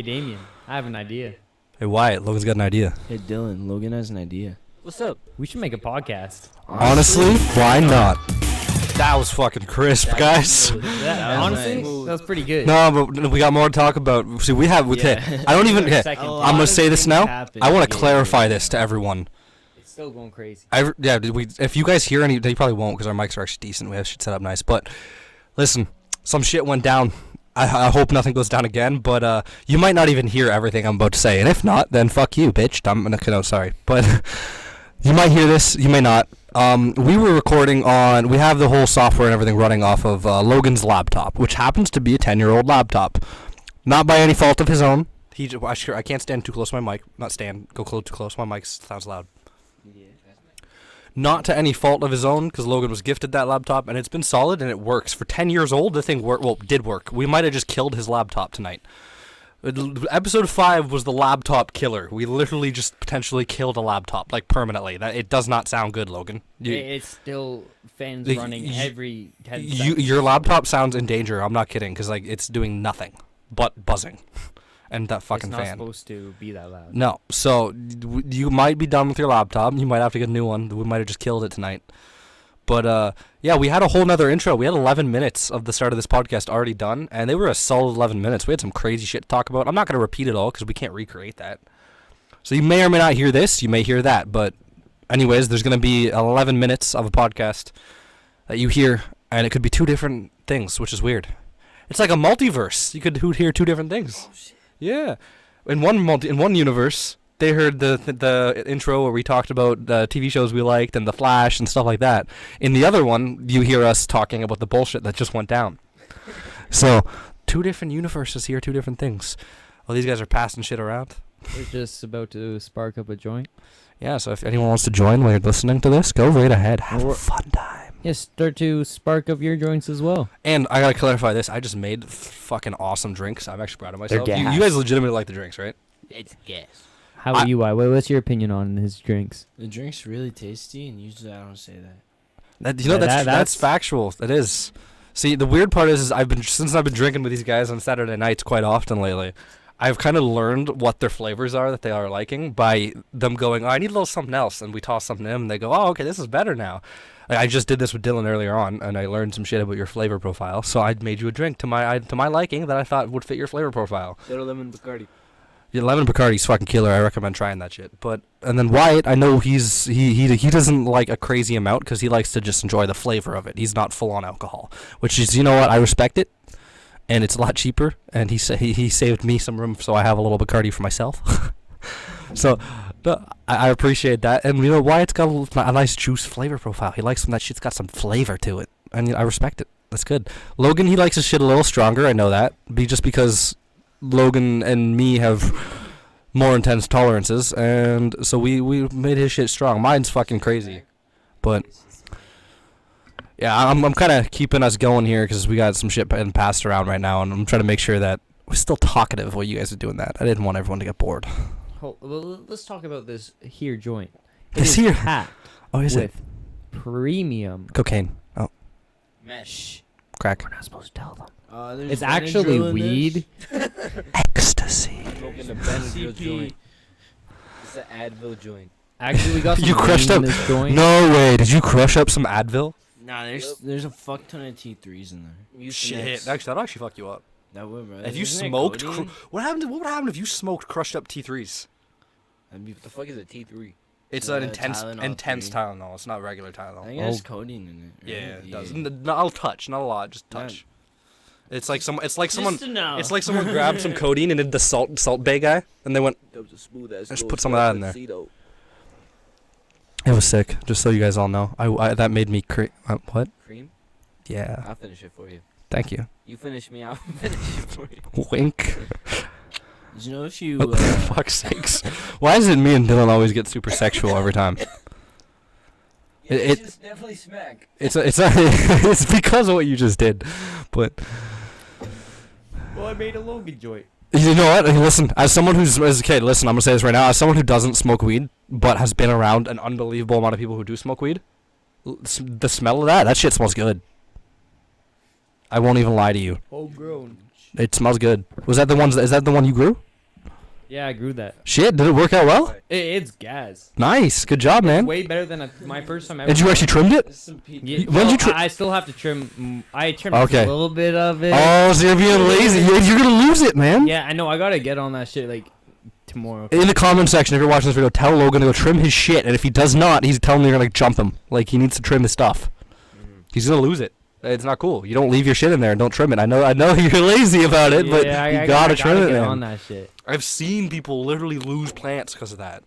Hey, Damien, I have an idea. Hey, Wyatt, Logan's got an idea. Hey, Dylan, Logan has an idea. What's up? We should make a podcast. Honestly, why not? That was fucking crisp, guys. Honestly, that was pretty good. No, but we got more to talk about. See, we have with Yeah. hey, I don't even. Hey, Second. I'm gonna say this now. I want to Yeah. clarify this to everyone. It's still going crazy. Yeah, if you guys hear any, they probably won't because our mics are actually decent. We have shit set up nice. But listen, some shit went down. I hope nothing goes down again. But you might not even hear everything I'm about to say, and if not, then fuck you, bitch. No, sorry, but you might hear this. You may not. We were recording on. We have the whole software and everything running off of Logan's laptop, which happens to be a 10-year-old laptop, not by any fault of his own. I can't stand too close to my mic. Not stand. Go too close. My mic sounds loud. Not to any fault of his own, because Logan was gifted that laptop, and it's been solid, and it works. For 10 years old, the thing did work. We might have just killed his laptop tonight. Episode 5 was the laptop killer. We literally just potentially killed a laptop, like, permanently. It does not sound good, Logan. It's still fans Like, running every 10 seconds. Your laptop sounds in danger. I'm not kidding, because, like, it's doing nothing but buzzing. And that fucking it's not fan. supposed to be that loud. No, so you might be done with your laptop. You might have to get a new one. We might have just killed it tonight. But yeah, we had a whole nother intro. We had 11 minutes of the start of this podcast already done, and they were a solid 11 minutes. We had some crazy shit to talk about. I'm not going to repeat it all because we can't recreate that. So you may or may not hear this. You may hear that. But anyways, there's going to be 11 minutes of a podcast that you hear, and it could be two different things, which is weird. It's like a multiverse. You could hear two different things. Oh, shit. Yeah, in one universe, they heard the intro where we talked about the TV shows we liked and The Flash and stuff like that. In the other one, you hear us talking about the bullshit that just went down. So, two different universes here, two different things. Oh, these guys are passing shit around. We're just about to spark up a joint. Yeah, so if anyone wants to join while you're listening to this, go right ahead. Have a fun time. Yeah, start to spark up your joints as well. And I gotta clarify this. I just made fucking awesome drinks. I'm actually proud of myself. They're You gas. guys legitimately like the drinks, right? It's gas. How about you, Why? What's your opinion on his drinks? The drink's really tasty, and usually I don't say that. That's factual. It is. See, the weird part is since I've been drinking with these guys on Saturday nights quite often lately, I've kind of learned what their flavors are that they are liking by them going, oh, I need a little something else, and we toss something in, and they go, oh, okay, this is better now. I just did this with Dylan earlier on, and I learned some shit about your flavor profile, so I made you a drink to my liking that I thought would fit your flavor profile. Little lemon Bacardi. Yeah, lemon Bacardi's fucking killer. I recommend trying that shit. And then Wyatt, I know he doesn't like a crazy amount because he likes to just enjoy the flavor of it. He's not full on alcohol, which is, you know what, I respect it, and it's a lot cheaper. And he saved me some room, so I have a little Bacardi for myself. So I appreciate that. And you know, Wyatt's got a nice juice flavor profile. He likes when that shit's got some flavor to it, and I respect it. That's good. Logan, he likes his shit a little stronger. I know that, just because Logan and me have more intense tolerances, and so we made his shit strong. Mine's fucking crazy, but yeah, I'm kind of keeping us going here because we got some shit being passed around right now, and I'm trying to make sure that we're still talkative while you guys are doing that. I didn't want everyone to get bored. Well, let's talk about this here joint. This is here? packed Oh, is it with premium cocaine? Oh, Mesh. crack. We're not supposed to tell them. There's It's actually Benadryl in weed. Ecstasy. Smoking the Benadryl joint. It's an Advil joint. Actually, we got some You crushed weed up. in this joint. No way. Did you crush up some Advil? Nah, there's a fuck ton of T3s in there. Shit. That'll actually fuck you up. That would, bro. If you Isn't it smoked, codeine? what would happen if you smoked crushed up T3s? What the fuck is a T3? It's Yeah, an intense Tylenol 3. Tylenol. It's not regular I Tylenol. think it has codeine in it. Yeah, right? it does. Not a touch, not a lot, just touch. It's like someone grabbed some codeine and did the salt bay guy, and they went. That was a smooth ass. Just put some of that in there. It was sick. Just so you guys all know, I that made me what? Cream? Yeah. I'll finish it for you. Thank you. You finish me, I'll finish it for you. Wink. Did you know if you For fuck's sakes. Why is it me and Dylan always get super sexual every time? it's definitely smack. It's because of what you just did, but. Well, I made a Logan joint. You know what? Listen, listen, I'm gonna say this right now. As someone who doesn't smoke weed, but has been around an unbelievable amount of people who do smoke weed, the smell of that shit smells good. I won't even lie to you. Homegrown. It smells good. Is that the one you grew? Yeah, I grew that. Shit, did it work out well? It's gas. Nice, good job, man. Way better than my first time ever. Did you actually trimmed it? Yeah, When did you I still have to trim. I trimmed Okay. a little bit of it. Oh, so you're being lazy. You're gonna lose it, man. Yeah, I know. I gotta get on that shit like tomorrow. In the comment section, if you're watching this video, tell Logan to go trim his shit, and if he does not, he's telling me you're gonna jump him. Like, he needs to trim his stuff. He's gonna lose it. It's not cool. You don't leave your shit in there and don't trim it. I know you're lazy about it, but you gotta trim it, get man. on that shit. I've seen people literally lose plants because of that.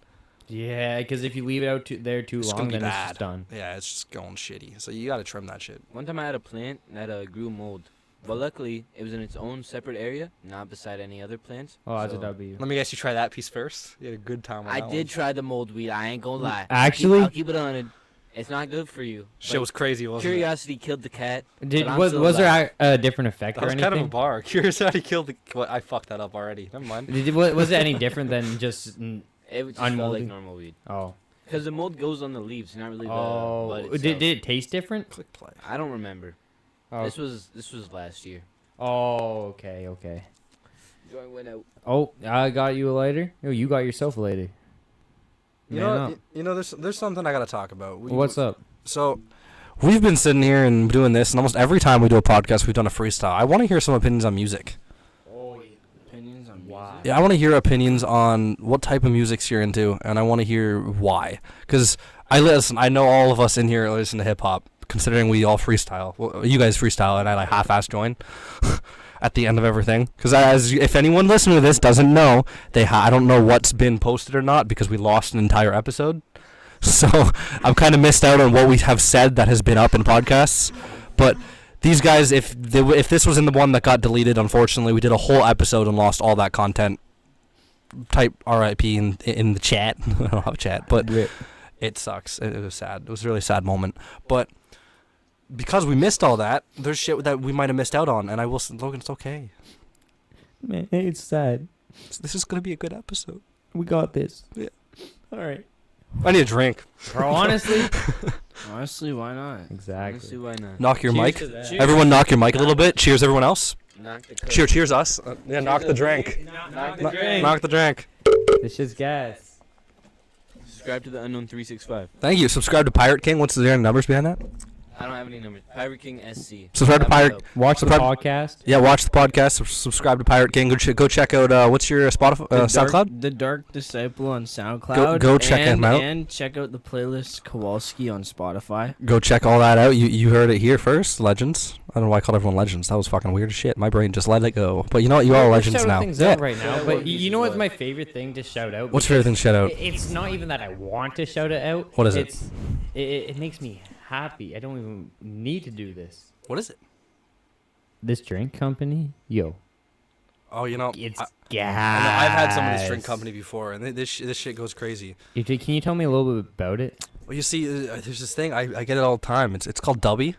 Yeah, because if you leave it out there too It's long, gonna be then it's bad. just done. Yeah, it's just going shitty. So you gotta trim that shit. One time I had a plant that grew mold, but luckily it was in its own separate area, not beside any other plants. Oh, that's a so- W. Let me guess, you try that piece first. You had a good time. I did try the mold weed. I ain't gonna lie. Actually? I'll keep it on it. It's not good for you. Shit was crazy, wasn't it? Curiosity killed the cat. Did but I'm was still was alive. there a different effect That or was anything? kind of a bar. Curiosity killed the. What? I fucked that up already. Never mind. Was it any different than just? It just smelled like Unmoldy? normal weed. Oh. Because the mold goes on the leaves, not really the Oh. bud Did itself. it taste different? Click play. I don't remember. Oh. This was last year. Oh. Okay. Okay. Joint went out. Oh, I got you a lighter. Oh, you got yourself a lighter. You Man know, up. there's something I gotta talk about. What's up? So, we've been sitting here and doing this, and almost every time we do a podcast, we've done a freestyle. I want to hear some opinions on music. Oh, Opinions on Why? music? Yeah, I want to hear opinions on what type of music you're into, and I want to hear why. Because I know all of us in here listen to hip hop, considering we all freestyle. Well, you guys freestyle, and I like half-ass join at the end of everything. Because if anyone listening to this doesn't know, I don't know what's been posted or not because we lost an entire episode. So I'm kind of missed out on what we have said that has been up in podcasts. But these guys, if this was in the one that got deleted, unfortunately, we did a whole episode and lost all that content. Type RIP in the chat. I don't have a chat, but it sucks. It was sad. It was a really sad moment. But because we missed all that, there's shit that we might have missed out on. And I will say, Logan, it's okay. Man, it's sad. This is going to be a good episode. We got this. Yeah. All right. I need a drink. Bro, honestly. Honestly, why not? Exactly. Honestly, why not? Knock your Cheers mic. to that. Everyone knock your mic a little bit. Cheers, everyone else. Knock the coke. Cheers us. Yeah, knock the drink. Knock the Knock- drink. Knock the drink. This shit's gas. Subscribe to the Unknown 365. Thank you. Subscribe to Pirate King. What's the numbers behind that? I don't have any numbers. Pirate King SC. Subscribe to Pirate. Watch the Subscribe- podcast. Yeah, watch the podcast. Subscribe to Pirate King. Go check out. What's your Spotify? SoundCloud. The Dark Disciple on SoundCloud. Go check him out. And check out the playlist Kowalski on Spotify. Go check all that out. You heard it here first. Legends. I don't know why I called everyone legends. That was fucking weird as shit. My brain just let it go. But you know what? You all are We're legends shouting now. things Yeah. out right now, but you know what's my favorite thing to shout out? What's your favorite thing to shout out? It's not even that I want to shout it out. What is it? It makes me happy. I don't even need to do this. What is it? This drink company, yo, Oh, you know, it's I gas. know I've had some of this drink company before, and this shit goes crazy. Can you tell me a little bit about it? Well, you see, there's this thing I get it all the time. It's called Dubby,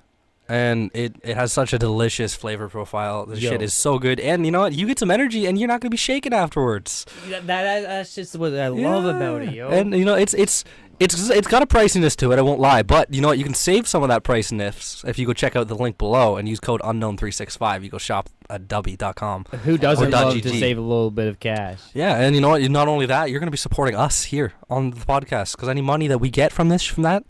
and it has such a delicious flavor profile. The Yo. shit is so good, and you know what? You get some energy, and you're not gonna be shaking afterwards. That's just what I love about it, yo. And you know, it's got a priciness to it. I won't lie, but you know what? You can save some of that priciness if you go check out the link below and use code unknown365. You go shop at dubby.com. Who doesn't love to .gg. save a little bit of cash? Yeah, and you know what? Not only that, you're gonna be supporting us here on the podcast because any money that we get from that,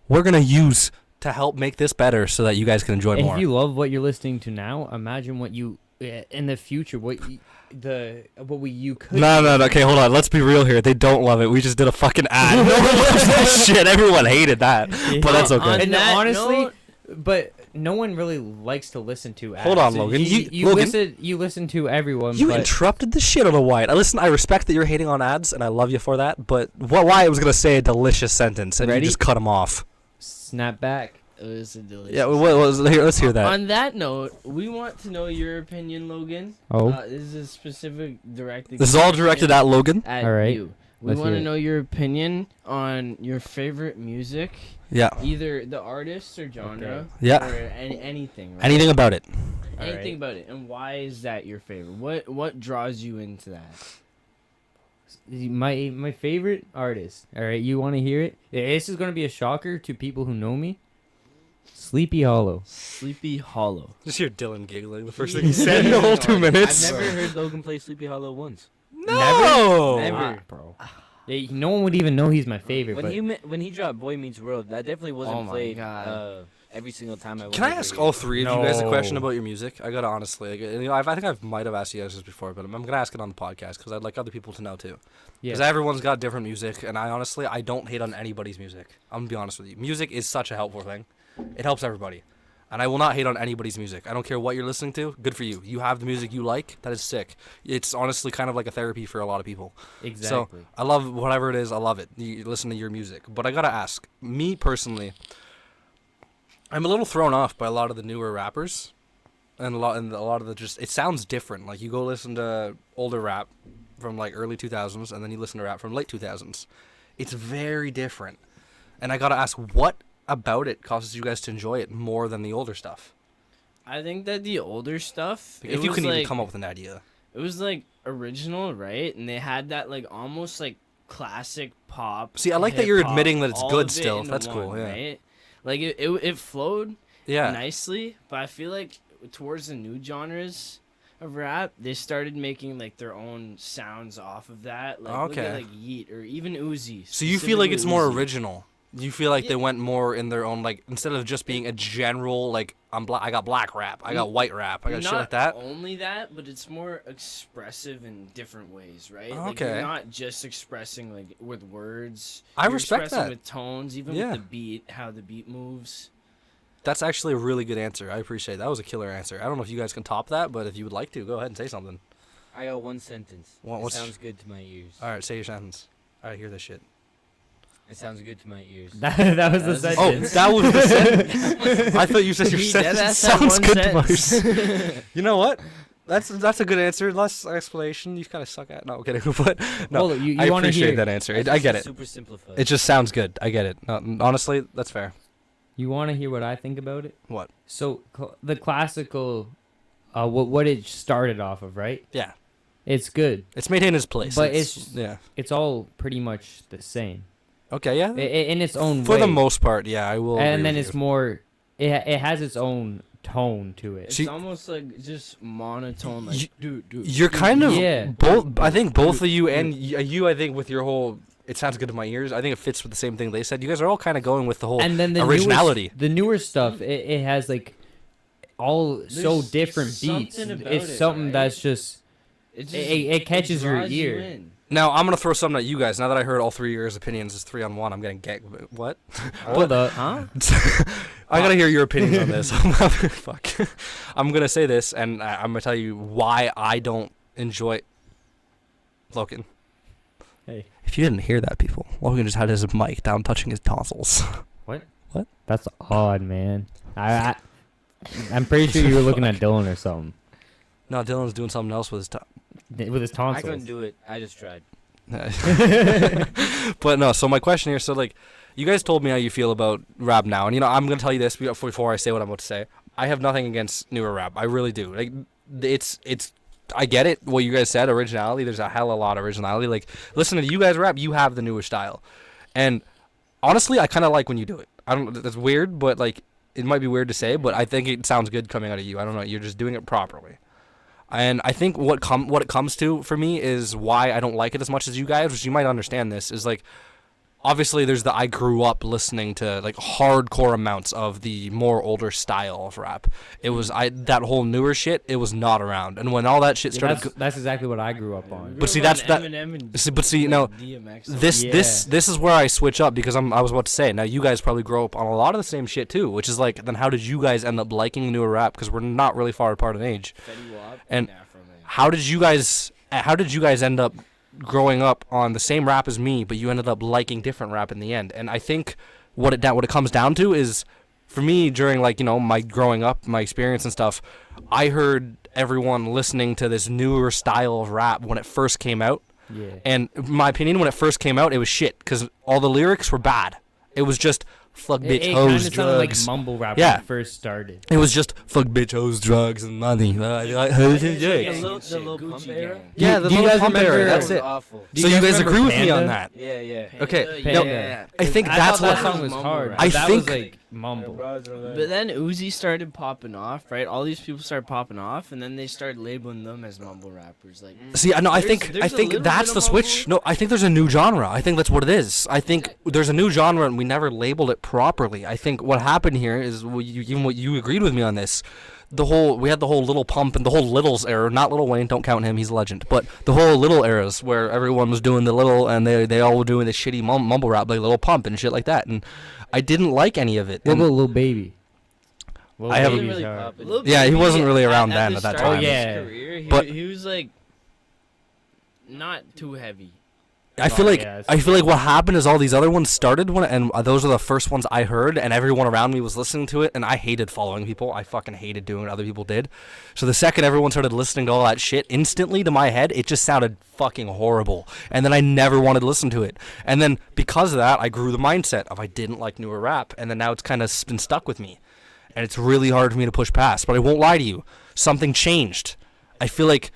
we're gonna use to help make this better so that you guys can enjoy more. If you love what you're listening to now, imagine what you in the future you could. No. Okay, hold on. Let's be real here. They don't love it. We just did a fucking ad. No one loves that shit. Everyone hated that, but that's okay. And that honestly, note- but no one really likes to listen to ads. Hold on, Logan. Logan. You listen to everyone. You but interrupted the shit out of Wyatt. I respect that you're hating on ads, and I love you for that. But Wyatt was gonna say a delicious sentence, and Ready? you just cut him off. snap back. It was a delicious. Yeah, let's hear that. On that note, we want to know your opinion, Logan. Oh. This is specific directed. This is all directed at Logan. at All right. you. We Let's want hear to it. know your opinion on your favorite music, Yeah, either the artist or genre. Yeah. Or anything. Right? anything about it. Anything Alright. about it, and why is that your favorite? What draws you into that? My favorite artist. All right, you want to hear it? This is gonna be a shocker to people who know me. Sleepy Hollow. Sleepy Hollow. Just hear Dylan giggling the first thing he said in the whole 2 minutes. I've never heard Logan play Sleepy Hollow once. No. Never. bro. No one would even know he's my favorite. When he dropped Boy Meets World, that definitely wasn't Oh my played God. every single time I went. Can I over ask here. all three of you guys a question No. about your music? I gotta honestly, like, I think I might have asked you guys this before, but I'm gonna ask it on the podcast because I'd like other people to know too. yeah. Because everyone's got different music, and I don't hate on anybody's music. I'm gonna be honest with you. Music is such a helpful thing. It helps everybody. And I will not hate on anybody's music. I don't care what you're listening to. Good for you. You have the music you like. That is sick. It's honestly kind of like a therapy for a lot of people. Exactly. So I love whatever it is. I love it. You listen to your music. But I gotta ask, me personally, I'm a little thrown off by a lot of the newer rappers, and a lot of the just. It sounds different. Like you go listen to older rap from like early 2000s, and then you listen to rap from late 2000s. It's very different. And I gotta ask, what about it causes you guys to enjoy it more than the older stuff? I think that the older stuff, If you can even come up with an idea. it was like original, right? And they had that like almost like classic pop. See, I like that you're hip-hop, admitting that it's all good of it still. into That's cool, one, yeah. Right? Like it flowed Yeah. nicely, but I feel like towards the new genres of rap, they started making like their own sounds off of that. Like look Okay. at like Yeet or even Uzi. So you feel like it's more specifically Uzi. original. You feel like Yeah. they went more in their own, like, instead of just being a general, like, I got black rap, I got white rap, I got shit Not like that. only that, but it's more expressive in different ways, right? Like Okay. you're not just expressing like with words. I You're respect expressing that. with tones, even Yeah. with the beat, how the beat moves. That's actually a really good answer. I appreciate it. That was a killer answer. I don't know if you guys can top that, but if you would like to, go ahead and say something. I got one sentence. What- It what's- sounds good to my ears. All right, say your sentence. All right, hear this shit. It sounds good to my ears. that was the That was- Oh, sentence. that was the sentence. I thought you said your He sentence deadass had sounds one good to sentence. my. You know what? That's a good answer. Less explanation. You kind of suck at. No, I'm kidding. But no, Hold on, you I want to appreciate hear that answer. That's I just get it. Super simplified. It just sounds good. I get it. No, honestly, that's fair. You want to hear what I think about it? What? So the classical, what it started off of, right? Yeah, It's good. it's made in his place. But it's- yeah. It's all pretty much the same Okay, yeah. in its own For way. the most part, yeah, I will. And agree then with it's you. more. It has its own tone to it. It's See- almost like just monotone, like You- dude. You're kind of Yeah. both. I think both of you and you. I think with your whole. It sounds good to my ears. I think it fits with the same thing they said. You guys are all kind of going with the whole. And then the originality. Newer, the newer stuff, it has like all so There's different beats. something about It's it, something right? that's just. It catches your draws you ear. in. Now I'm gonna throw something at you guys. Now that I heard all three of your opinions, it's 3-on-1. I'm getting what? Hold up, huh? I gotta hear your opinions on this. Fuck. I'm gonna say this, and I'm gonna tell you why I don't enjoy. Logan. Hey. If you didn't hear that, people, Logan just had his mic down, touching his tonsils. That's odd, man. I'm pretty sure you were looking at Dylan or something No, Dylan's doing something else with his with his I tonsils. couldn't do it. I just tried. But no, so my question here, so like, you guys told me how you feel about rap now, and I'm gonna tell you this before I say what I'm about to say. I have nothing against newer rap. I really do. Like, it's. I get it. What you guys said, originality. There's a hell of a lot of originality. Like, listening to you guys rap, you have the newer style, and honestly, I kind of like when you do it. I don't. That's weird, but like, it might be weird to say, but I think it sounds good coming out of you. I don't know. You're just doing it properly. And I think what it comes to for me is why I don't like it as much as you guys, which you might understand this, is like, obviously there's I grew up listening to like hardcore amounts of the more older style of rap. It was that whole newer shit, it was not around. And when all that shit Yeah, started that's exactly what I grew up on. But see, Grew up that's on that- Eminem and, but see, no, DMX. this Yeah. this is where I switch up because I was about to say, now you guys probably grow up on a lot of the same shit too, which is like, then how did you guys end up liking the newer rap? Because we're not really far apart in age. Fetty Wap and Afro Man. How did you guys end up growing up on the same rap as me, but you ended up liking different rap in the end? And I think what it comes down to is, for me, during like, my growing up, my experience and stuff, I heard everyone listening to this newer style of rap when it first came out. Yeah. And in my opinion, when it first came out, it was shit because all the lyrics were bad. It was just fuck bitch, It hoes, kinda sounded like drugs. mumble rap Yeah. when it first started. It was just fuck bitch, hoes, drugs, and money. The Gang Lil shit, Pump Gucci era? gang. Yeah, Do the you Lil guys Pump era, remember- that's That it. was awful. Do So you guys remember agree with me on Panda? that? Yeah, yeah. Okay, Panda, no, yeah. I think I that's thought what that song was hard. I that think- was like mumble. But then Uzi started popping off, right? All these people started popping off, and then they started labeling them as mumble rappers. Like, See, no, I There's- think there's a little that's bit the of switch. mumble. No, I think there's a new genre. I think that's what it is. I think there's a new genre and we never labeled it properly. I think what happened here is even what you agreed with me on this. We had the whole Little Pump and the whole Littles era. Not Lil Wayne, don't count him, he's a legend. But the whole Little eras where everyone was doing the Little and they all were doing the shitty mumble rap like Little Pump and shit like that. And I didn't like any of it. What And about Lil Baby? Lil I haven't- Baby's really hard. popping. Lil Yeah, he Baby, wasn't really around then the at that start of time. his Oh, yeah. career, But- he was like not too heavy. I feel like yeah, I feel like what happened is all these other ones started and those are the first ones I heard, and everyone around me was listening to it, and I hated following people. I fucking hated doing what other people did. So the second everyone started listening to all that shit, instantly to my head, it just sounded fucking horrible, and then I never wanted to listen to it. And then because of that, I grew the mindset of I didn't like newer rap, and then now it's kind of been stuck with me, and it's really hard for me to push past. But I won't lie to you, something changed. I feel like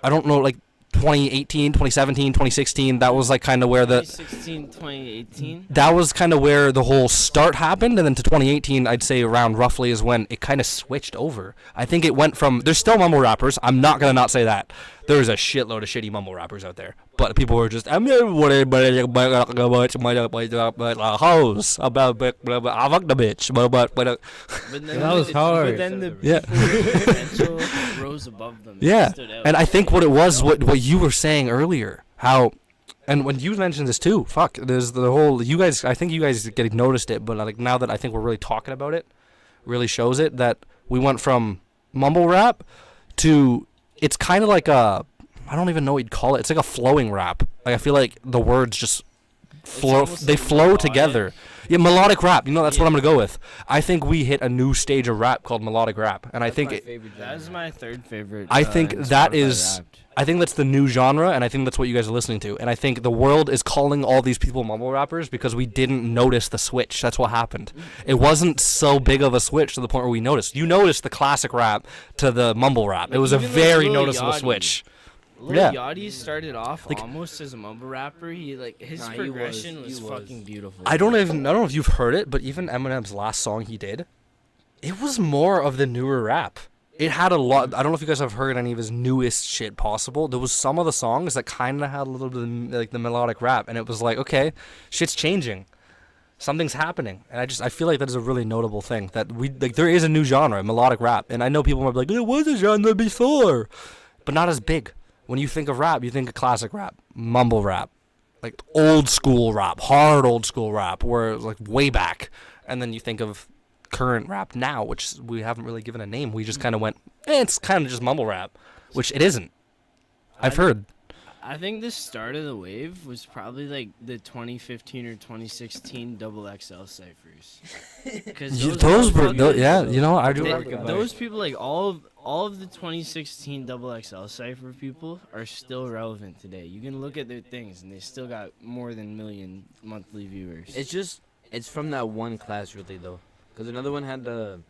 I don't know, like 2018, 2017, 2016, that was like kind of where the 2016, 2018. that was kind of where the whole start happened, and then to 2018 I'd say around roughly is when it kind of switched over. I think it went from, there's still mumble rappers, I'm not gonna not say that, there's a shitload of shitty mumble rappers out there, but people were just I'm never worried about hoes about I fuck the bitch but But then That was the- hard. But then the Yeah. people with potential rose above them. Yeah, Stood out. and I think what it was, what you were saying earlier, how, and when you mentioned this too, fuck, there's the whole, you guys, I think you guys getting noticed it, but like now that I think we're really talking about it, really shows it that we went from mumble rap to, it's kind of like a, I don't even know what you'd call it, it's like a flowing rap. Like I feel like the words just flow, almost they like flow melodic. together. Yeah, melodic rap. You know, that's what I'm Yeah. gonna go with. I think we hit a new stage of rap called melodic rap, and I That's think my it, favorite That is genre. my third favorite. I think in that Spotify is- Wrapped. I think that's the new genre, and I think that's what you guys are listening to. And I think the world is calling all these people mumble rappers because we didn't notice the switch. That's what happened. It wasn't so big of a switch to the point where we noticed. You noticed the classic rap to the mumble rap. It Like, was a even, like, very Lil noticeable Yachty. switch. Lil Yeah. Yachty started off Like- almost as a mumble rapper. He like his Nah, he progression was- was, he was. fucking beautiful. I don't know if you've heard it, but even Eminem's last song he did, it was more of the newer rap. It had a lot. I don't know if you guys have heard any of his newest shit possible. There was some of the songs that kind of had a little bit of like the melodic rap, and it was like, okay, shit's changing, something's happening, and I feel like that is a really notable thing that we like. There is a new genre, melodic rap, and I know people might be like, there was a genre before, but not as big. When you think of rap, you think of classic rap, mumble rap, like old school rap, hard old school rap, where it's like way back, and then you think of current rap now, which we haven't really given a name. We just kind of went, it's kind of just mumble rap, which it isn't. I've heard. I think the start of the wave was probably like the 2015 or 2016 Double XL ciphers. Because Those were, yeah, you know, I do. They- remember that. those people, like all of the 2016 Double XL cipher people, are still relevant today. You can look at their things, and they still got more than million monthly viewers. It's from that one class really though, because another one had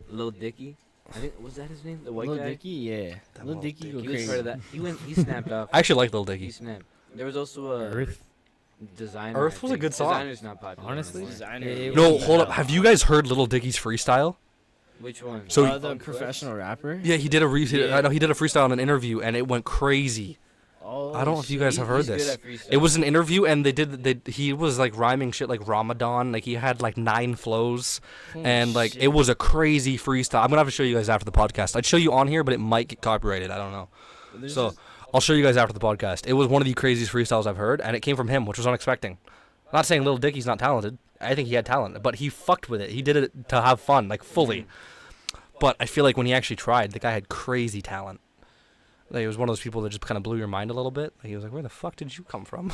Lil Dicky. I think was that his name, the white Lil guy. Dicky, yeah. That Lil Lil Dicky go He was crazy. part of that. He snapped off. I actually like Lil He Dicky. snapped. There was also a Earth. Designer. Earth I was a think. good song. Designer's not popular. Honestly? anymore. Designer. It No, was- hold up. Have you guys heard Lil Dicky's freestyle? Which one? So- The professional rapper. Yeah, he did I know he did a freestyle in an interview, and it went crazy. Oh, I don't know if you guys have heard He's good this. at freestyle. It was an interview, and he was like rhyming shit like Ramadan, like he had like 9 flows, and like it was a crazy freestyle. I'm gonna have to show you guys after the podcast. I'd show you on here, but it might get copyrighted. I don't know. So I'll show you guys after the podcast. It was one of the craziest freestyles I've heard, and it came from him, which was unexpected. Not saying Lil Dicky's not talented. I think he had talent, but he fucked with it. He did it to have fun, like fully. But I feel like when he actually tried, the guy had crazy talent. Like, it was one of those people that just kind of blew your mind a little bit. Like, he was like, "Where the fuck did you come from?"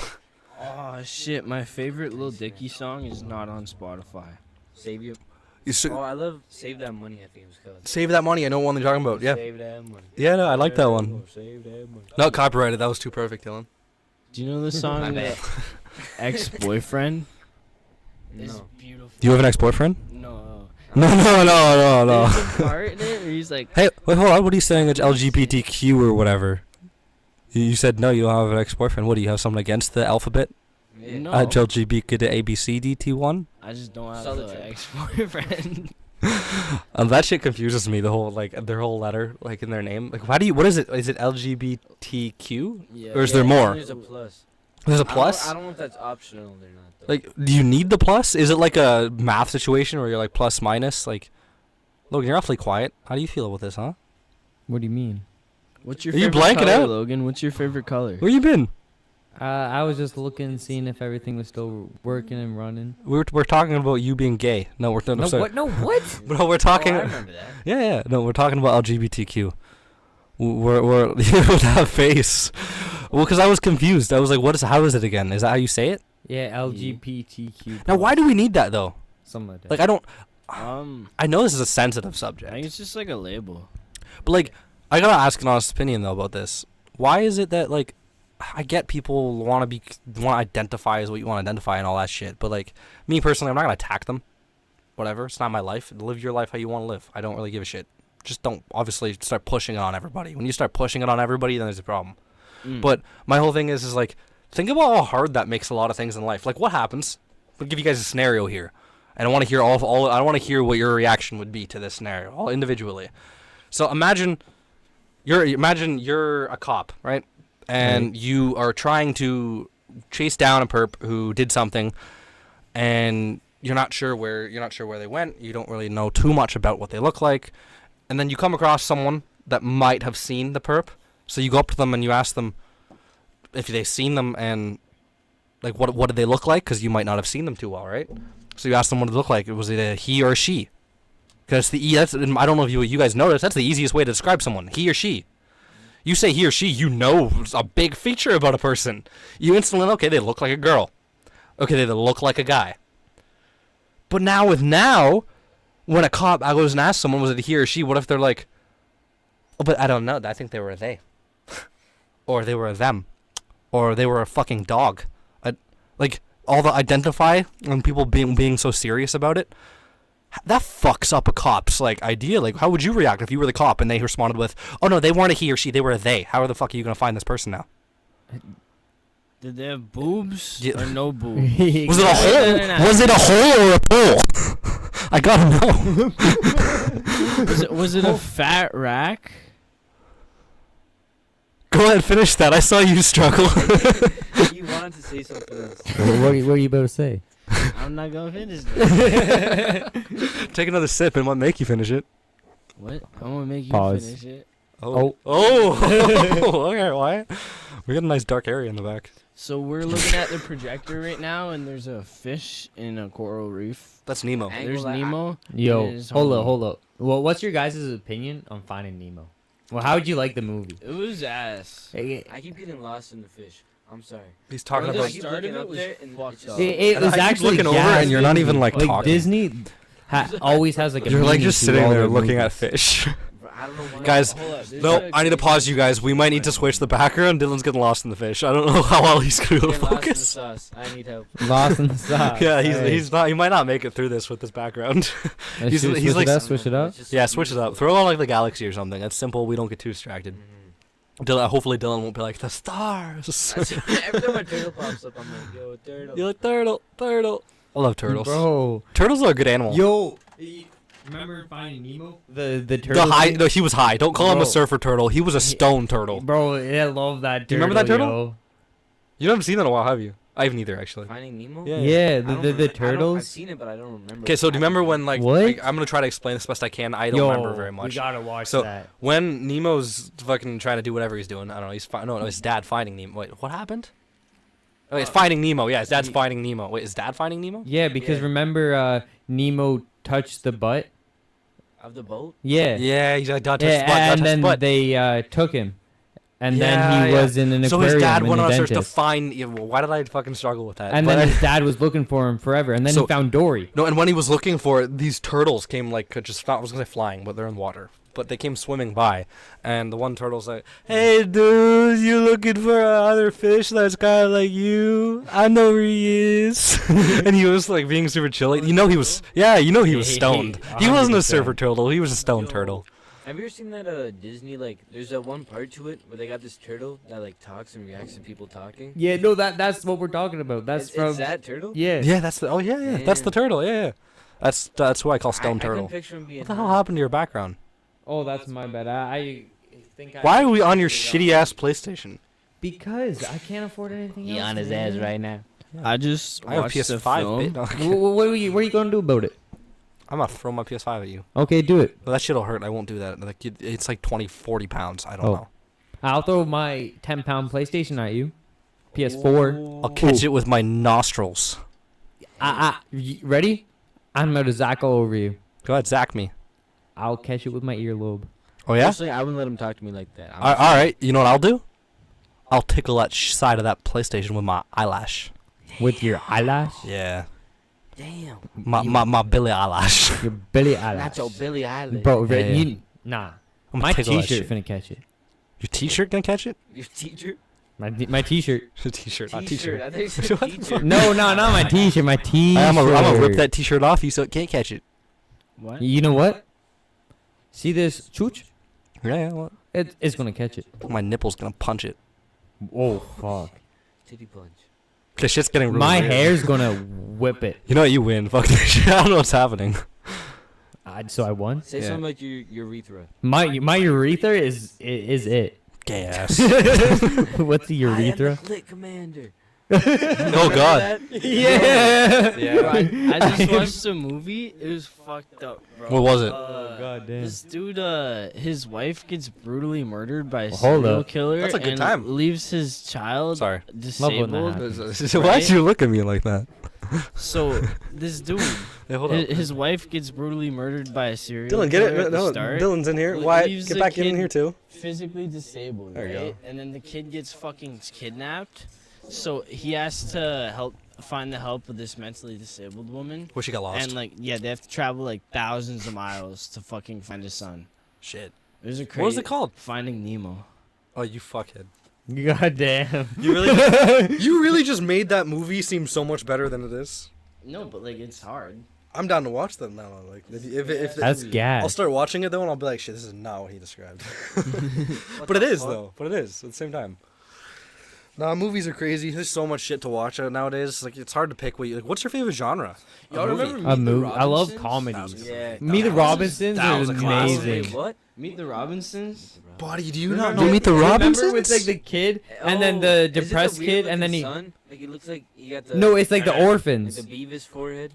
Oh shit! My favorite Lil Dicky song is not on Spotify. Save you. You s- Oh, I love Save That Money. I think it was called. Save that money. I know what one they're talking about. Yeah, Save that money. yeah. No, I like that one. Save that money. Not copyrighted. That was too perfect, Dylan. Do you know the My song bad. Ex-Boyfriend? It's No. beautiful. Do you have an ex-boyfriend? No. No. There's a part in it where he's like, Hey, wait, hold on. What are you saying? It's LGBTQ or whatever. You said no. You don't have an ex-boyfriend. What do you have? Something against the alphabet? Yeah. No. LGBTQ to ABCDT1? I just don't have Solid an trip. ex-boyfriend. That shit confuses me. The whole their whole letter in their name. What is it? Is it LGBTQ? Yeah. Or is there more? There's a plus. There's a plus. I don't know if that's optional or not. Though. Do you need the plus? Is it like a math situation where you're like plus minus? Logan, you're awfully quiet. How do you feel about this, huh? What do you mean? What's your Are you favorite blanking color, out? Logan? What's your favorite color? Where you been? I was just looking, seeing if everything was still working and running. We're talking about you being gay. No, we're No, sorry. what? No, what? No, we're talking. Oh, I remember that. Yeah. No, we're talking about LGBTQ. We're with that face. Well, because I was confused. I was like, what is? How is it again? Is that how you say it? Yeah, LGBTQ. Now, why do we need that though? Something like that. I don't. I I know this is a sensitive think subject, it's just like a label. but I gotta ask an honest opinion though about this. Why is it that I get people want to identify as what you want to identify and all that shit, but me personally, I'm not gonna attack them. Whatever, it's not my life. Live your life how you want to live. I don't really give a shit. Just don't obviously start pushing it on everybody. When you start pushing it on everybody, then there's a problem. But my whole thing is think about how hard that makes a lot of things in life. What happens? I'll give you guys a scenario here, and I want to hear all. I want to hear what your reaction would be to this scenario, all individually. So imagine you're a cop, right? And you are trying to chase down a perp who did something, and you're not sure where they went. You don't really know too much about what they look like, and then you come across someone that might have seen the perp. So you go up to them and you ask them if they've seen them and what did they look like, because you might not have seen them too well, right? So you ask them what they look like. Was it a he or a she? Because I don't know if you guys noticed, that's the easiest way to describe someone, he or she. You say he or she, you know a big feature about a person. You instantly know, okay, they look like a girl. Okay, they look like a guy. But now, when a cop goes and asks someone, was it a he or she, what if they're like, oh, but I don't know, I think they were a they. Or they were a them. Or they were a fucking dog. All the identify and people being so serious about it, that fucks up a cop's idea. How would you react if you were the cop and they responded with, oh no, they weren't a he or she, they were a they. How the fuck are you gonna find this person now? Did they have boobs Yeah. or no boobs? Was it a hole? No. Was it a hole or a pole? I gotta know. Was it a fat rack? Go ahead, finish that. I saw you struggle. You wanted to say something else. what are you about to say? I'm not gonna finish this. Take another sip and what make you finish it? What? I'm gonna make you Pause. finish it. Oh. Okay, why? We got a nice dark area in the back. So we're looking at the projector right now, and there's a fish in a coral reef. That's Nemo. Angle There's that- Nemo. Yo, It is hold homie. up. Well, what's your guys' opinion on Finding Nemo? Well, how would you like the movie? It was ass. I keep getting lost in the fish. I'm sorry. He's talking Bro, about. the start of it was fucked up. It was I keep actually looking over jazz and you're not even, Disney. talking. Disney always has a You're meaning just to sitting all there their looking at movies. fish. I don't know why. Guys, Hold up, there's No, a I need to pause you guys. We might need to switch the background. Dylan's getting lost in the fish. I don't know how well he's gonna be able to Getting lost in the focus. sauce. I need help. Lost in the sauce. Yeah, Hey. he's not. He might not make it through this with this background. Let's he's- switch he's it like- up, switch it up. It's just Yeah, so switch it up. beautiful. Throw on the galaxy or something. That's simple. We don't get too distracted. Mhm. Hopefully Dylan won't be like the stars. Every time a turtle pops up, I'm like, yo, turtle. You're like turtle. I love turtles. Bro. Turtles are a good animal. Yo. Remember Finding Nemo? The the turtle. high. thing? No, he was high. Don't call him a Bro. surfer turtle. He was a stone turtle. Bro, I love that turtle. Do you remember that turtle? yo. You haven't seen that in a while, have you? I haven't either, actually. Finding Nemo? Yeah. Yeah, I don't the remember- I've turtles. seen it, but I don't remember. Okay, so do you remember when What? I'm gonna try to explain this best I can. I don't Yo, remember very much. We gotta watch So- that. When Nemo's fucking trying to do whatever he's doing, I don't know. No, his dad finding Nemo. Wait, what happened? Oh, he's finding Nemo. Yeah, his dad's finding Nemo. Wait, is dad finding Nemo? Yeah, because Yeah. remember Nemo touched the butt? Of the boat? Yeah. Yeah, he's like, dad touched Yeah, his butt, dad and touched his then butt. they took him. And Yeah, then he yeah. was in an So aquarium his dad in went the on a search to dentist. find. Yeah, well, why did I fucking struggle with that? And But then I- his dad was looking for him forever. And then So- he found Dory. no, and when he was looking for it, these turtles came just not. I was gonna say flying, but they're in water. But they came swimming by, and the one turtle's like, "Hey, dude, you looking for another fish that's kind of like you? I know where he is." And he was like being super chill. You know he was. Yeah, you know he was stoned. He wasn't a 100%. surfer turtle. He was a stone Yo. turtle. Have you ever seen that Disney, there's that one part to it where they got this turtle that, talks and reacts to people talking? Yeah, no, that's what we're talking about. That's it's from. that turtle? Yeah. Yeah, that's the. Oh yeah, yeah. That's the Damn. turtle. Yeah, yeah. That's who I call I Stone couldn't Turtle. picture him being What the hell high. happened to your background? Oh, that's my bad. I think I. Why are we on your shitty ass PlayStation? Because I can't afford anything He else. on his ass man. right now. I just I have a watched the PS5. film. Bit. No, What are you gonna do about it? I'm gonna throw my PS5 at you. Okay, do it. But that shit'll hurt. I won't do that. Like it's like 20, 40 pounds. I don't Oh. know. I'll throw my 10-pound PlayStation at you. PS4. I'll catch it with my nostrils. Ready? I'm gonna Zacko over you. Go ahead, zack me. I'll catch it with my earlobe. Oh yeah. Personally, I wouldn't let him talk to me like that. All right. You know what I'll do? I'll tickle that side of that PlayStation with my eyelash. With your eyelash? Yeah. Damn. My Billy eyelash. Your Billy eyelash. Not your Billy Eilish. Bro, Yeah, yeah. nah. I'm My gonna tickle that t-shirt shit. finna catch it. Your t-shirt gonna catch it? Your teacher? My t-shirt. t-shirt, not T-shirt. t-shirt. I think you said What the teacher. No, not my t-shirt. My t-shirt. I'm gonna rip that t-shirt off you so it can't catch it. What? You know what? See this chooch? Yeah, what? It's gonna catch it. My nipple's gonna punch it. Oh fuck. Titty punch. This shit's getting really My weird. hair's gonna whip it. You know what? You win. Fuck this shit. I don't know what's happening. So I won. Say Yeah. something like your urethra. My urethra is it. Gay ass. What's the I am the urethra? Clit Commander. Oh god. Yeah. Bro, I just watched a movie. It was fucked up, bro. What was it? Oh god damn. This dude, his wife gets brutally murdered by a Hold serial up. killer That's a good and time. leaves his child Sorry. disabled. happens. Why'd you look at me like that? So this dude, Hey, hold his wife gets brutally murdered by a serial Dylan, get killer it. at the No, start. Dylan's in here. Le- Why? leaves Get the back in kid- here too. Physically disabled, There you right? And then the kid gets fucking kidnapped. So he has to find the help of this mentally disabled woman. Wish he got lost. And like, yeah, they have to travel like thousands of miles to fucking find his son. Shit. There's a What was it called? Finding Nemo. Oh, you fuckhead. God damn. You really, you really just made that movie seem so much better than it is. No, but like it's hard. I'm down to watch them now. Like, if That's I'll gas. start watching it though, and I'll be like, shit, this is not what he described. But it is though. But it is at the same time. Nah, movies are crazy. There's so much shit to watch nowadays. Like, it's hard to pick. What's your favorite genre? Y'all movie? remember A Meet the movie. I love Robinsons? comedies. Yeah. Meet the Robinsons that is was a classic. amazing. What? Meet the Robinsons? Buddy, do you Remember- not know Meet the Robinsons? Remember with like the kid and then Oh, the is it depressed weird kid and then looking he. son? Like he looks like he got the. No, it's like the like orphans. the Beavis forehead.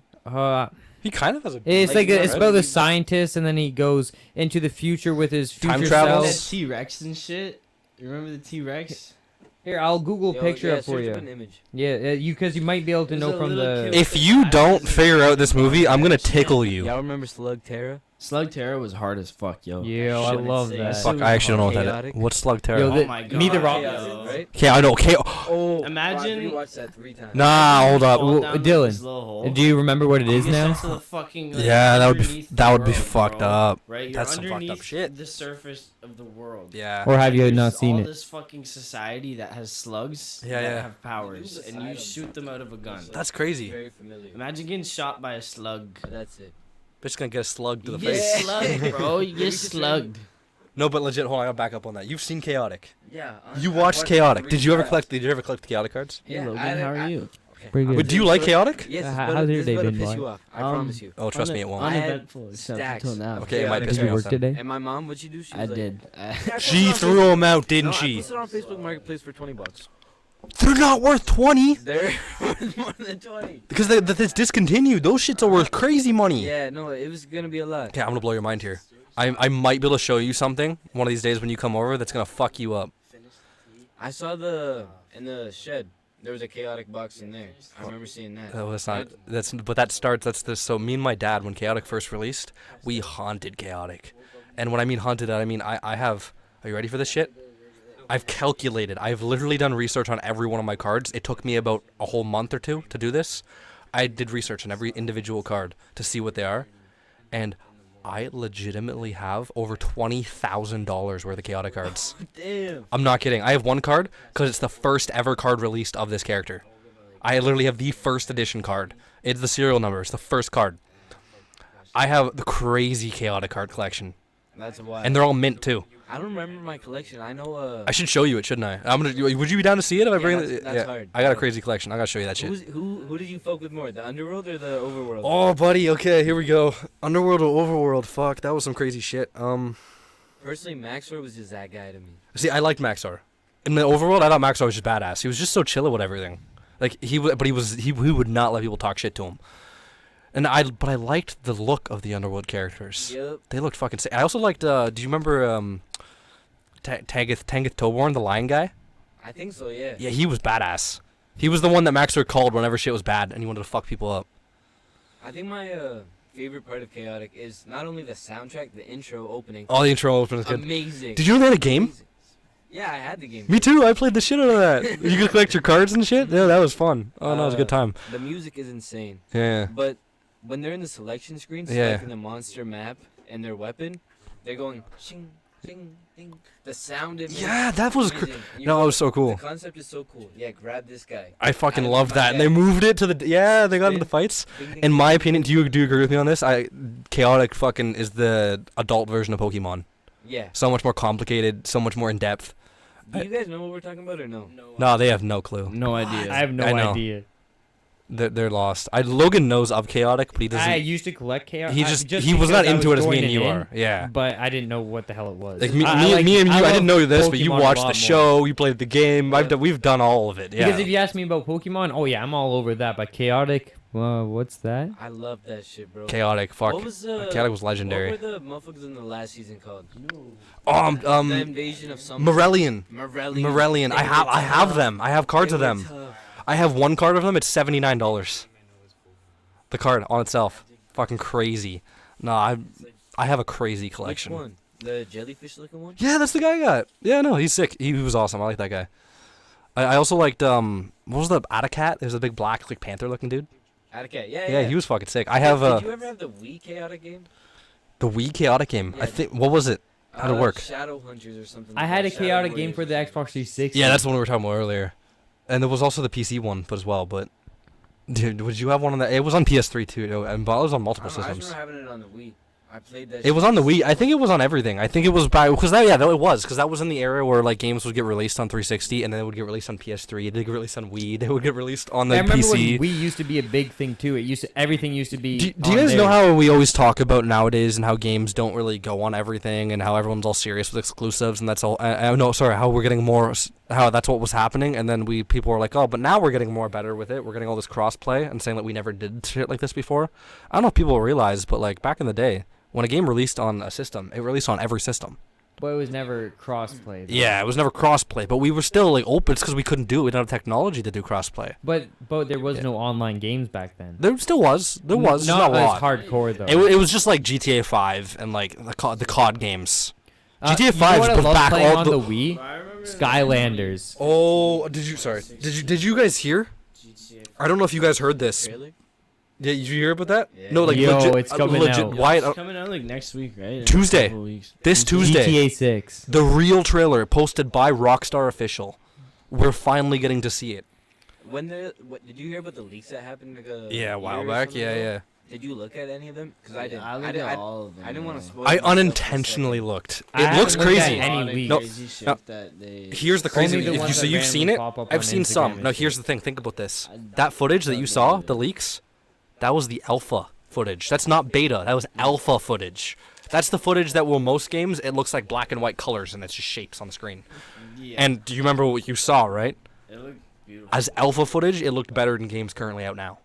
He kind of has a. It's Like, like it's right? about the scientist and then he goes into the future with his future Time travels? That self. T Rex and shit. You remember the T Rex? Here, I'll Google Yo, picture yeah, up for search up an you. image. Yeah, because you might be able to There's know a from little the. kid- If you don't figure out this movie, I'm gonna tickle you. Y'all remember Slug Terra? Slug Terror was hard as fuck, yo. Yeah, I Shit, love insane. that. Fuck, I actually don't know what that Chaotic. is. What's Slug Terror? Yo, Oh my god. Meet the yo. Right? Okay, I know. Okay. Oh, Imagine- I watched that 3 times. Nah, hold up. Well, Fall down Dylan, this little hole. Do you remember what it is You get now? sent to the fucking, like, Yeah, that would be underneath the that would be world, fucked bro. up. Right? You're That's some fucked up underneath shit. the surface of the world. Yeah. Or have you There's not seen all it? this fucking society that has slugs Yeah, that yeah. have powers, and you shoot them out of a gun. That's crazy. Very familiar. Imagine getting shot by a slug. But that's it. Bitch gonna get a slug to You the get face. slugged, bro. You get slugged. No, but legit, hold on, I gotta back up on that. You've seen Chaotic. Yeah. You watched Chaotic. Did you ever collect Chaotic cards? Hey, Logan, how are you? Pretty good. But do you like Chaotic? Yes, How- it's how's about to- your this day is about to been, piss boy? you off. I promise you. Oh, trust me, it won't. I had Uneventful, except stacks. until now. Okay, it might Chaotic piss Did me you off work then. today? And my mom, what'd she do? She I was like, did. She threw them out, didn't No, I she? posted on Facebook Marketplace for $20. They're not worth 20 They're worth more than 20. because that's discontinued. Those shits are worth crazy money. Yeah, no, it was gonna be a lot. Okay, I'm gonna blow your mind here. I might be able to show you something one of these days when you come over that's gonna fuck you up. I saw in the shed. There was a Chaotic box in there. I remember seeing that. Oh, that's not. But that starts. That's this. So me and my dad, when Chaotic first released, we haunted Chaotic, and when I mean haunted, I mean I have. Are you ready for this shit? I've calculated. I've literally done research on every one of my cards. It took me about a whole month or two to do this. I did research on every individual card to see what they are, and I legitimately have over $20,000 worth of Chaotic cards. Damn. I'm not kidding. I have one card because it's the first ever card released of this character. I literally have the first edition card. It's the serial number. It's the first card. I have the crazy Chaotic card collection. That's why. and they're all mint too. I don't remember my collection. I know. I should show you it, shouldn't I? Would you be down to see it if I Yeah, bring that's- it? that's hard. I got a crazy collection. I gotta show you that shit. Who did you fuck with more, the Underworld or the Overworld? Oh, buddy. Okay, here we go. Underworld or Overworld? Fuck, that was some crazy shit. Personally, Maxor was just that guy to me. See, I liked Maxar. In the Overworld, I thought Maxar was just badass. He was just so chill with everything. Like he would not let people talk shit to him. But I liked the look of the Underworld characters. Yep. They looked fucking sick. I also liked. Do you remember Tangoth Toborn, the lion guy? I think so, yeah. Yeah, he was badass. He was the one that Maxor called whenever shit was bad and he wanted to fuck people up. I think my favorite part of Chaotic is not only the soundtrack, the intro opening. All the intro openings good. Amazing. Did you know they had a game? Amazing. Yeah, I had the game. Me too. I played the shit out of that. You could collect your cards and shit. Yeah, that was fun. Oh, no, it was a good time. The music is insane. Yeah. But when they're in the selection screen, Yeah. selecting the monster map and their weapon, they're going shing, shing, ding. The sound it makes. Yeah, that was. amazing. You No, go, it was so cool. The concept is so cool. Yeah, grab this guy. I fucking I loved my that. And guy. they moved it to the. Yeah, they got into Spin. the fights. Ding, ding, In ding. my opinion, do you agree with me on this? Chaotic fucking is the adult version of Pokemon. Yeah. So much more complicated, so much more in depth. Do you guys know what we're talking about or no? No, they have no clue. No idea. I have no I know. idea. They're lost. Logan knows of Chaotic, but he I doesn't. used to collect chaos. He he was not into it as me and you are. Yeah. But I didn't know what the hell it was. Like me I and you, I love didn't know this, but you Pokemon a watched lot the more. show, you played the game. We've done all of it. Yeah. Because if you ask me about Pokemon, oh yeah, I'm all over that. But chaotic, what's that? I love that shit, bro. Chaotic, fuck. What was Chaotic was legendary. What were the motherfuckers in the last season called? Oh, The invasion of something. Morellian. Morellian. Morellian. They I were have tough. them. I have cards They of were them. tough. I have one card of them. It's $79. The card on itself. Fucking crazy. Nah, I have a crazy collection. Which one? The jellyfish looking one? Yeah, that's the guy I got. Yeah, no, he's sick. He was awesome. I like that guy. I also liked what was the Atacat? There's a big black like panther looking dude. Atacat. Yeah, Yeah, he was fucking sick. I have Did you ever have the Wii Chaotic game? the Wii Chaotic game. Yeah. I think what was it? How'd it work? Shadow Hunters or something. I like had that. a chaotic Shadow game for the Warriors. Xbox 360. Yeah, that's the one we were talking about earlier. And there was also the PC one, but as well. But dude, would you have one on that? It was on PS3 too, and it was on multiple I systems. just remember having it on the Wii. I played that. It was on the Wii. I think it was on everything. I think it was because that was in the era where like games would get released on 360 and then it would get released on PS3. They'd get released on Wii. They would get released on the I remember PC. when Wii used to be a big thing too. Everything used to be. Do you on guys know there. how we always talk about nowadays and how games don't really go on everything and how everyone's all serious with exclusives and that's all? No, sorry, how we're getting more. How that's what was happening and then people were like, oh, but now we're getting more better with it. We're getting all this cross-play and saying that we never did shit like this before. I don't know if people realize, but like back in the day, when a game released on a system, it released on every system. But it was never crossplay. though. Yeah, it was never cross-play, but we were still like open. It's because we couldn't do it. We didn't have technology to do cross-play. But there was Yeah. no online games back then. There still was. There was. just Not not a lot. as hardcore though. It was just like GTA 5 and like the COD games. GTA you know 5 what I put love back playing all on the- the Wii? Skylanders. Oh, did you guys hear? I don't know if you guys heard this. Trailer? Yeah, did you hear about that? Yeah. No, like Yo, legit. it's coming legit. out. Why? It's coming out like next week, right? In a Tuesday. couple weeks. This Tuesday. GTA 6. The real trailer posted by Rockstar Official. We're finally getting to see it. Did you hear about the leaks that happened like a Yeah, a while year or back. something Yeah, ago? yeah. Did you look at any of them? Because I didn't. I looked didn't- at all of them. I didn't want yeah. to spoil. I myself for a unintentionally second. looked. I It looks haven't looked at crazy. any Lot of leaks. No, crazy shit no. that they- Here's the crazy. Only the If ones so that you've seen randomly it. pop up I've on seen Instagram some. and No, shit. here's the thing. Think about this. I That footage that don't you saw, believe the it. leaks, that was the alpha footage. That's not beta. That was alpha footage. That's the footage that will most games it looks like black and white colors and it's just shapes on the screen. Yeah. And do you remember what you saw, right? It looked beautiful. As alpha footage, it looked better than games currently out now.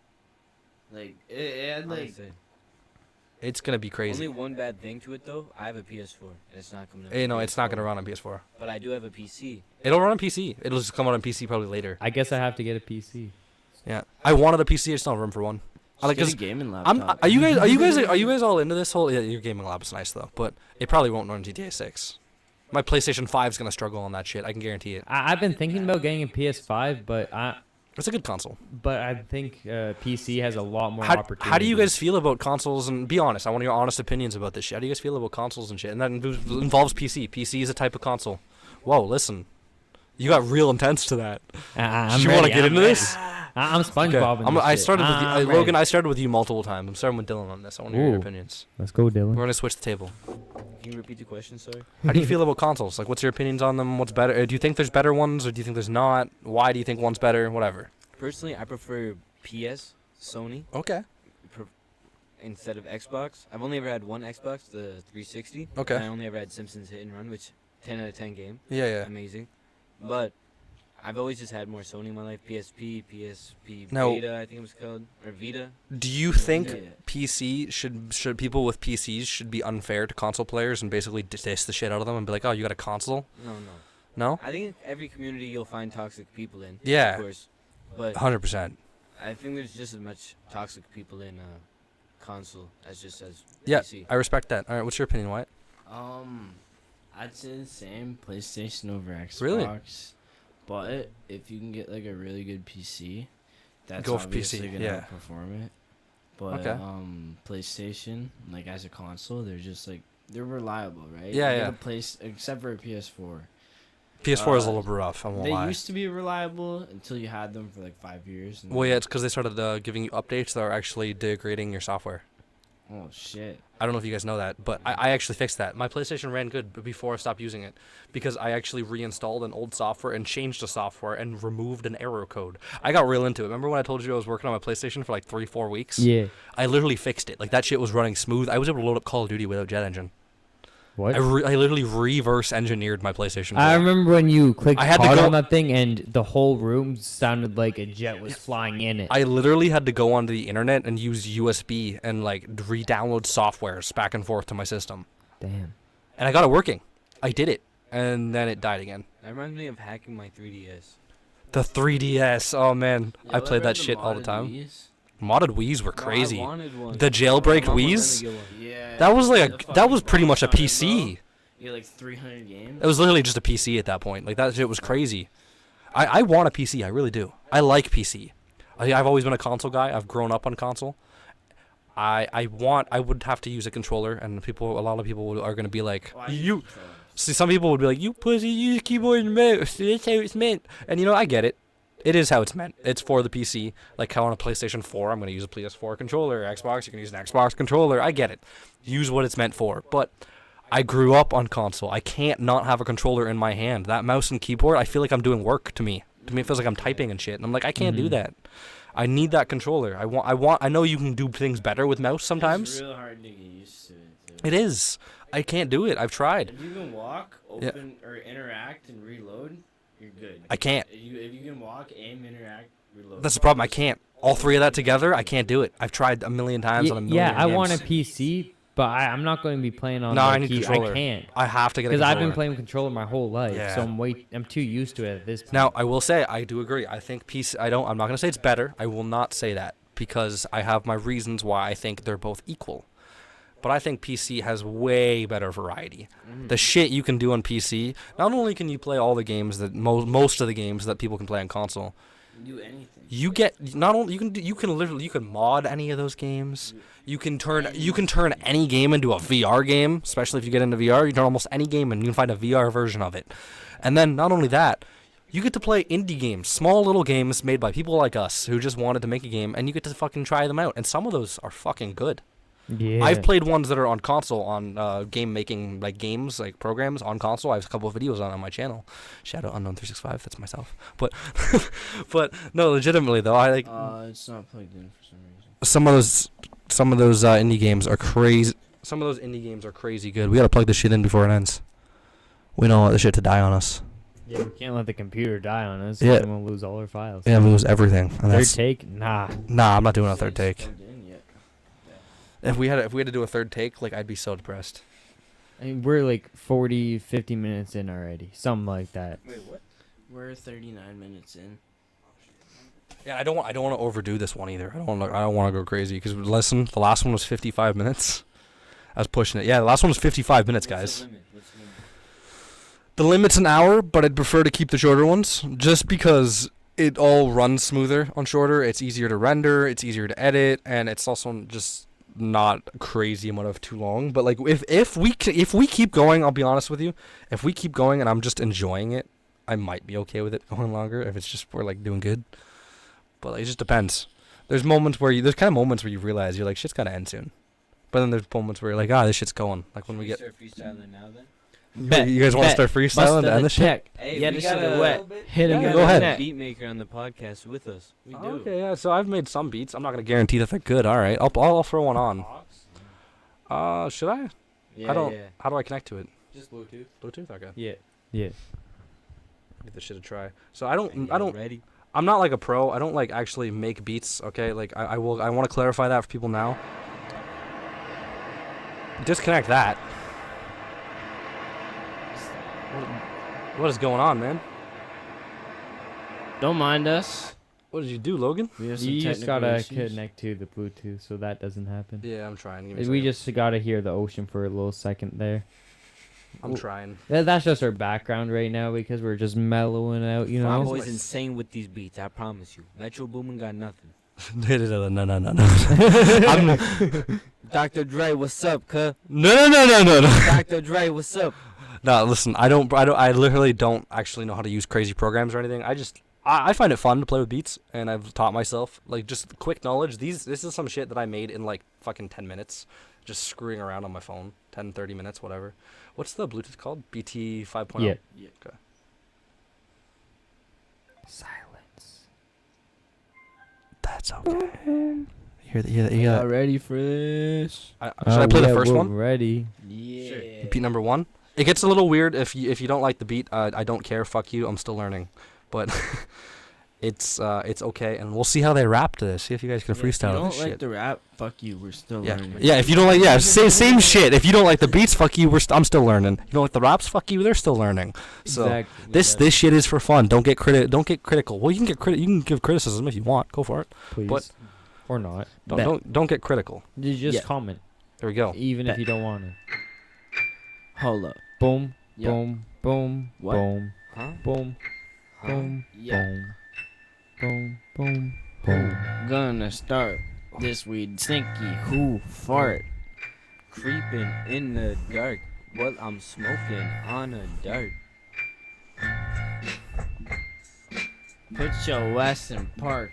Like it had like Honestly. It's gonna be crazy. Only one bad thing to it though. I have a PS4 and it's not coming out. You know, on it's not PS4, gonna run on PS4. But I do have a PC. It'll run on PC. It'll just come out on PC probably later. I guess I have to get a PC. Yeah, I wanted a PC. I just don't have room for one. I like just this. get a gaming I'm. laptop. Are you guys all into this whole? Yeah, your gaming lab is nice though, but it probably won't run GTA 6. My PlayStation 5 is gonna struggle on that shit. I can guarantee it. I've been thinking about getting a PS5, but It's a good console. I think PC has a lot more opportunities. How do you guys feel about consoles? And be honest, I want your honest opinions about this shit. How do you guys feel about consoles and shit? And that involves PC. PC is a type of console. Whoa, listen, you got real intense to that. I'm Do you want to ready, get I'm into ready. this? I'm SpongeBob. Okay. I started with I'm Logan. ready. I started with you multiple times. I'm starting with Dylan on this. I want to hear your Ooh. opinions. Let's go, Dylan. We're gonna switch the table. Can you repeat the question, sorry? How do you feel about consoles? Like, what's your opinions on them? What's better? Do you think there's better ones, or do you think there's not? Why do you think one's better? Whatever. Personally, I prefer PS, Sony, Okay. instead of Xbox. I've only ever had one Xbox, the 360. Okay. And I only ever had Simpsons Hit and Run, which 10 out of 10 game. Yeah, yeah. Amazing. But I've always just had more Sony in my life. PSP, PSP Now- Vita, I think it was called, or Vita. Do you think Yeah. PC should people with PCs should be unfair to console players and basically diss the shit out of them and be like, oh, you got a console? No. No. I think in every community you'll find toxic people in. Yeah. Of course. But 100%. I think there's just as much toxic people in console as just as Yeah, PC. I respect that. All right, what's your opinion, Wyatt? I'd say the same. PlayStation over Xbox. Really? But if you can get like a really good PC, that's Go for obviously PC, gonna yeah. outperform it. But Okay. PlayStation, like as a console, they're just like they're reliable, right? Yeah, You yeah. get a place except for a PS4. PS4 is a Uh, little bit rough. I won't They lie. used to be reliable until you had them for like 5 years. And Well, then- yeah, it's because they started giving you updates that are actually degrading your software. Oh shit. I don't know if you guys know that, but I actually fixed that. My PlayStation ran good before I stopped using it because I actually reinstalled an old software and changed the software and removed an error code. I got real into it. Remember when I told you I was working on my PlayStation for like 3-4 weeks? Yeah. I literally fixed it. Like, that shit was running smooth. I was able to load up Call of Duty without Jet Engine. What? I literally reverse engineered my PlayStation 4. I remember when you clicked I had to hard go- on that thing and the whole room sounded like a jet was flying in it. I literally had to go onto the internet and use USB and like re-download softwares back and forth to my system. Damn. And I got it working. I did it. And then it died again. That reminds me of hacking my 3DS. The 3DS. Oh man, I Y'all played ever that had shit all the modded time. Wiis? Modded Wii's were No, I crazy. wanted one. The jailbreak My mom wouldn't Wii's? let me get one. Yeah. That was like the that was fucking pretty much a box on it, PC. bro. You get like 300 games. It was literally just a PC at that point. Like, that shit was crazy. I want a PC. I really do. I like PC. I've always been a console guy. I've grown up on console. I would have to use a controller, and a lot of people are gonna be like, Oh, I use you. controllers. See, some people would be like, you pussy, use keyboard and mouse. That's how it's meant. And you know, I get it. It is how it's meant. It's for the PC. Like how on a PlayStation 4, I'm gonna use a PS4 controller. Xbox, you can use an Xbox controller. I get it. Use what it's meant for. But I grew up on console. I can't not have a controller in my hand. That mouse and keyboard, I feel like I'm doing work to me. To me, it feels like I'm typing and shit. And I'm like, I can't do Mhm. that. I need that controller. I know you can do things better with mouse sometimes. It's real hard to get used to it. Too. It is. I can't do it. I've tried. If you can walk, Yeah. open, or interact and reload, you're good. I can't. If you can walk, aim, interact, reload. That's the problem. I can't. All three of that together, I can't do it. I've tried a million times on a million Yeah, I games. want a PC, but I'm not going to be playing on No, the I need key. controller. I can't. I have to get a Because controller. I've been playing controller my whole life, Yeah. so I'm too used to it at this point. Now, I will say I do agree. I think PC. I'm not gonna say it's better. I will not say that because I have my reasons why I think they're both equal. But I think PC has way better variety. The shit you can do on PC. Not only can you play all the games that most of the games that people can play on console. Do anything. You get not only you can mod any of those games. You can turn any game into a VR game, especially if you get into VR. You turn almost any game and you can find a VR version of it. And then not only that, you get to play indie games, small little games made by people like us who just wanted to make a game, and you get to fucking try them out. And some of those are fucking good. Yeah. I've played ones that are on console, on game making games, like programs on console. I have a couple of videos on my channel. Shout out Unknown365, that's myself. But but no, legitimately though, I like It's not plugged in for some reason. some of those indie games are crazy. Some of those indie games are crazy good. We gotta plug this shit in before it ends. We don't want the shit to die on us. Yeah, we can't let the computer die on us. Yeah. Then we'll lose all our files. Yeah, we lose everything. And Third that's, take? Nah. nah, I'm not doing a third It's take. plugged in yet. If we had to do a third take, I'd be so depressed. I mean, we're like 40, 50 minutes in already. Something like that. Wait, what? We're 39 minutes in. Yeah, I don't want to overdo this one either. I don't want to go crazy because listen, the last one was 55 minutes. I was pushing it. Yeah, the last one was 55 minutes, guys. What's the limit? What's the limit? The limit's an hour, but I'd prefer to keep the shorter ones just because it all runs smoother on shorter. It's easier to render, it's easier to edit, and it's also just not a crazy amount of too long. But if we keep going, I'll be honest with you, if we keep going and I'm just enjoying it, I might be okay with it going longer if it's just we're doing good. But it just depends. There's kind of moments where you realize you're like, shit's gotta end soon. But then there's moments where you're like, this shit's going. Like when we get. start freestyling now then. Bet, You guys want to bet. start freestyling Busta and the shit? Tech. Hey, Yeah, we this got shit a- wet. Hit him Yeah, in go the ahead. neck. Beat maker on the podcast with us. We do. Okay, yeah. So I've made some beats. I'm not gonna guarantee that they're good. All right, I'll throw one on. Should I? Yeah, I don't. Yeah. How do I connect to it? Just Bluetooth. Bluetooth. Okay. Yeah. Give this shit a try. So I don't. Ready? I'm not like a pro. I don't like actually make beats. Okay. Like I will. I want to clarify that for people now. Disconnect that. What is going on, man? Don't mind us. What did you do, Logan? We have some You just technical gotta issues. connect to the Bluetooth so that doesn't happen. Yeah, I'm trying. Give me a We second. just gotta hear the ocean for a little second there. I'm trying. That's just our background right now because we're just mellowing out, you My know. boy's insane with these beats. I promise you. Metro Boomin got nothing. No. I'm, Dr. Dre, what's up, cuh? no. Dr. Dre, what's up? No, listen. I literally don't actually know how to use crazy programs or anything. I find it fun to play with beats, and I've taught myself like just quick knowledge. This is some shit that I made in like fucking 10 minutes, just screwing around on my phone. 10, 30 minutes, whatever. What's the Bluetooth called? BT 5.0. Yeah. Okay. Silence. That's okay. You Y'all ready for this? should I play the first we're one? Ready. Yeah. Beat number 1. It gets a little weird if you don't like the beat. I don't care. Fuck you. I'm still learning, but it's okay, and we'll see how they rap to this. See if you guys can If freestyle you don't this like shit. the rap, fuck you. We're still Yeah, learning. yeah. If you don't like, same shit. If you don't like the beats, fuck you. I'm still learning. You don't like the raps, fuck you. They're still learning. So Exactly. this shit is for fun. Don't get critical. Well, you can give criticism if you want. Go for it. Please. but- Or not. Don't get critical. You just Yeah. comment, There we go. even if Bet. you don't want to. Hold up. Boom, Yep. boom, boom, What? boom, Huh? boom, Huh? boom, Yeah. boom, boom, boom. Gonna start this weed stinky who fart. Creeping in the dark while I'm smoking on a dart. Put your ass in park.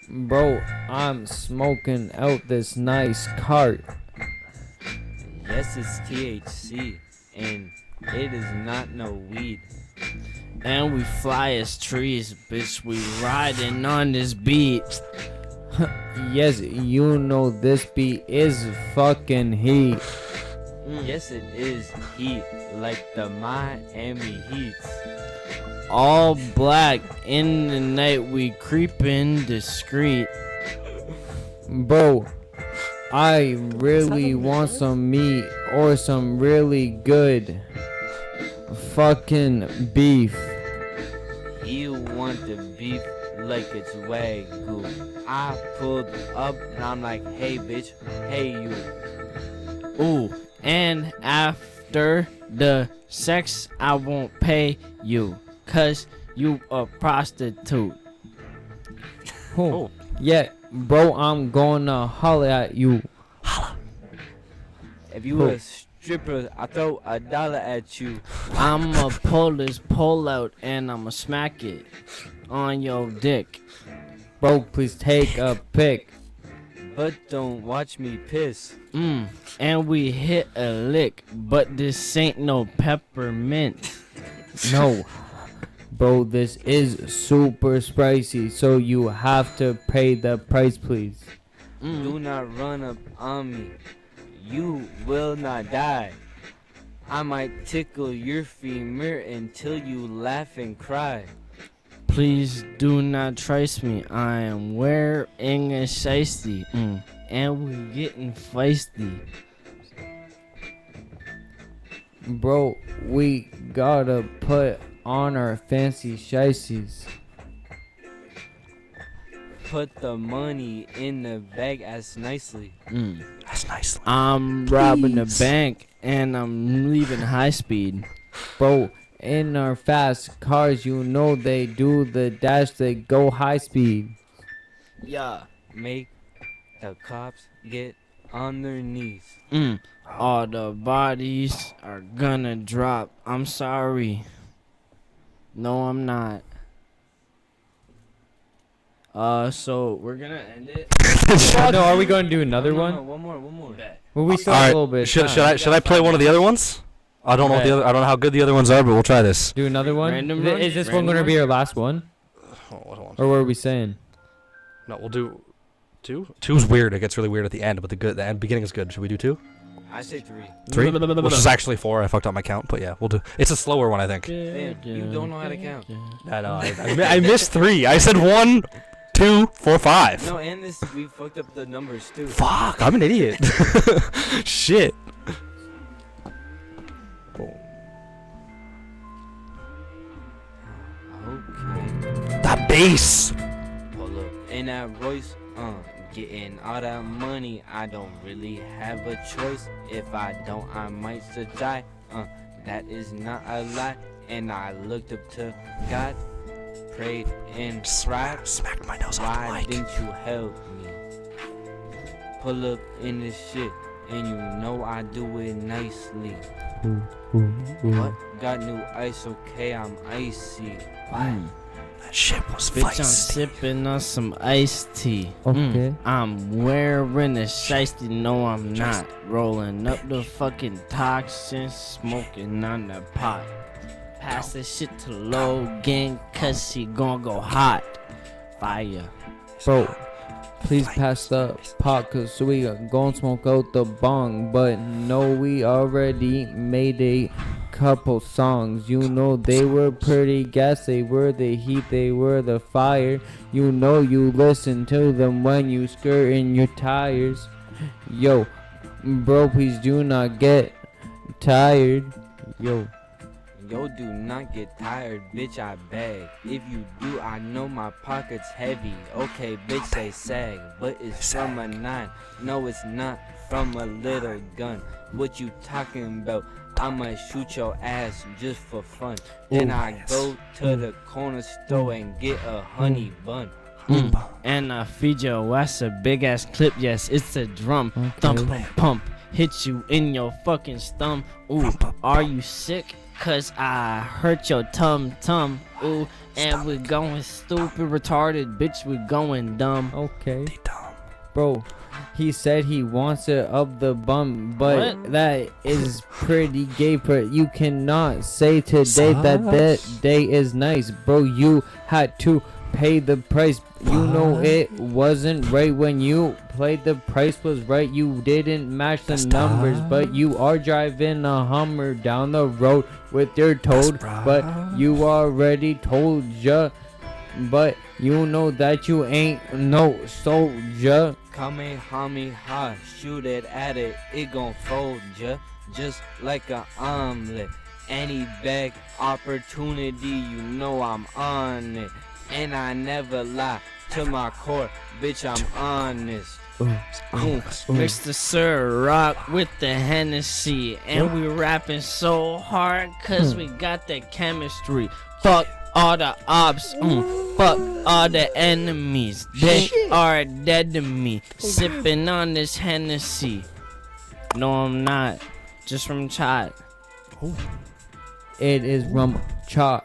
Bro, I'm smoking out this nice cart. Yes, it's THC, and it is not no weed. And we fly as trees, bitch. We riding on this beat. Yes, you know this beat is fucking heat. Yes, it is heat, like the Miami Heat. All black in the night, we creeping discreet. Bro, I really want some meat or some really good fucking beef. You want the beef like it's Wagyu. I pulled up and I'm like, hey bitch, hey you. Ooh, and after the sex, I won't pay you, 'cause you a prostitute. Oh. Yeah, bro, I'm gonna holler at you. If you a stripper, I throw $1 at you. I'ma pull this pole out and I'ma smack it on your dick. Bro, please take a pic. But don't watch me piss. And we hit a lick, but this ain't no peppermint. No. Bro, this is super spicy, so you have to pay the price, please. Do not run up on me. You will not die. I might tickle your femur until you laugh and cry. Please do not trace me. I am wearing a shiesty. And we getting feisty. Bro, we gotta put on our fancy shices. Put the money in the bag as nicely. That's nice. I'm robbing the Please. bank and I'm leaving high speed. Bro, in our fast cars, you know they do the dash, they go high speed. Yeah. Make the cops get on their knees. All the bodies are gonna drop. I'm sorry. No, I'm not. So we're gonna end it. No, are we going to do another one? No, one more. Well, we still All have right. a little bit. of Should time. I play one of the other ones? I don't know what the other. I don't know how good the other ones are, but we'll try this. Do another one? Random run? Is this one Random going to be run? our last one? Hold on. Or what are we saying? No, we'll do 2. 2's weird. It gets really weird at the end, but the end beginning is good. Should we do 2? I say 3. 3? Which is actually 4. I fucked up my count, but yeah, we'll do. It's a slower one, I think. Damn, you don't know how to count. I know. I missed 3. I said 1, 2, 4, 5. No, and this we fucked up the numbers too. Fuck, I'm an idiot. Shit. Okay. That bass. Pull up in that Royce, getting all that money. I don't really have a choice. If I don't, I might still die. That is not a lie. And I looked up to God, prayed and cried. Smacked my nose off the Why mic. didn't you help me? Pull up in this shit, and you know I do it nicely. What? Got new ice, okay, I'm icy. That shit was Bitch, I'm feisty. sipping on some iced tea. Okay. I'm wearing a shiesty, no I'm not. Rolling up the fucking toxin, smoking on the pot. Pass this shit to Logan, cause she gon' go hot. Fire. Bro, please pass the pot, cause we gon' smoke out the bong. But no, we already made a couple songs. You know they were pretty gas, they were the heat, they were the fire. You know you listen to them when you skirting your tires. Yo, bro, please do not get tired. Yo. Yo, do not get tired, bitch, I beg. If you do, I know my pocket's heavy. Okay, bitch, they sag, but it's from a 9. No, it's not from a little gun. What you talking about? I'ma shoot your ass just for fun. Then I go to the corner store and get a honey bun. And I feed your ass a big ass clip, yes, it's a drum. Okay. Thump, pump, pump, hit you in your fucking stump. Ooh, are you sick? Cause I hurt your tum. Ooh, and we're going stupid, retarded, bitch, we're going dumb. Okay. Bro, he said he wants it up the bum, but What? that is pretty gay. But you cannot say today that day is nice, bro. You had to pay the price. You know it wasn't right when you played. The price was right. You didn't match the numbers, but you are driving a Hummer down the road with your toad. But you already told ya. But you know that you ain't no soldier. Kamehameha, shoot it at it, it gon' fold ya, just like a omelet. Any bag opportunity, you know I'm on it. And I never lie to my core, bitch, I'm honest. Mix the Ciroc with the Hennessy, and we rapping so hard cause we got that chemistry. Fuck all the ops, fuck all the enemies, they are dead to me. Sipping on this Hennessy. No, I'm not, just from Chot. It is rum cha.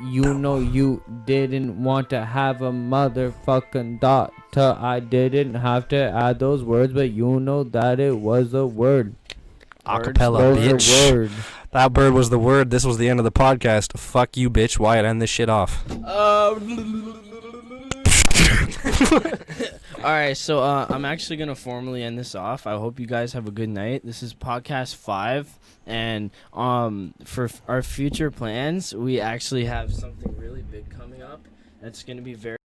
You know you didn't want to have a motherfucking daughter. I didn't have to add those words, but you know that it was a word. Acapella, Those bitch. are word. That bird was the word. This was the end of the podcast. Fuck you, bitch. Wyatt, end this shit off. Alright, so I'm actually gonna formally end this off. I hope you guys have a good night. This is podcast 5, and for our future plans, we actually have something really big coming up that's gonna be very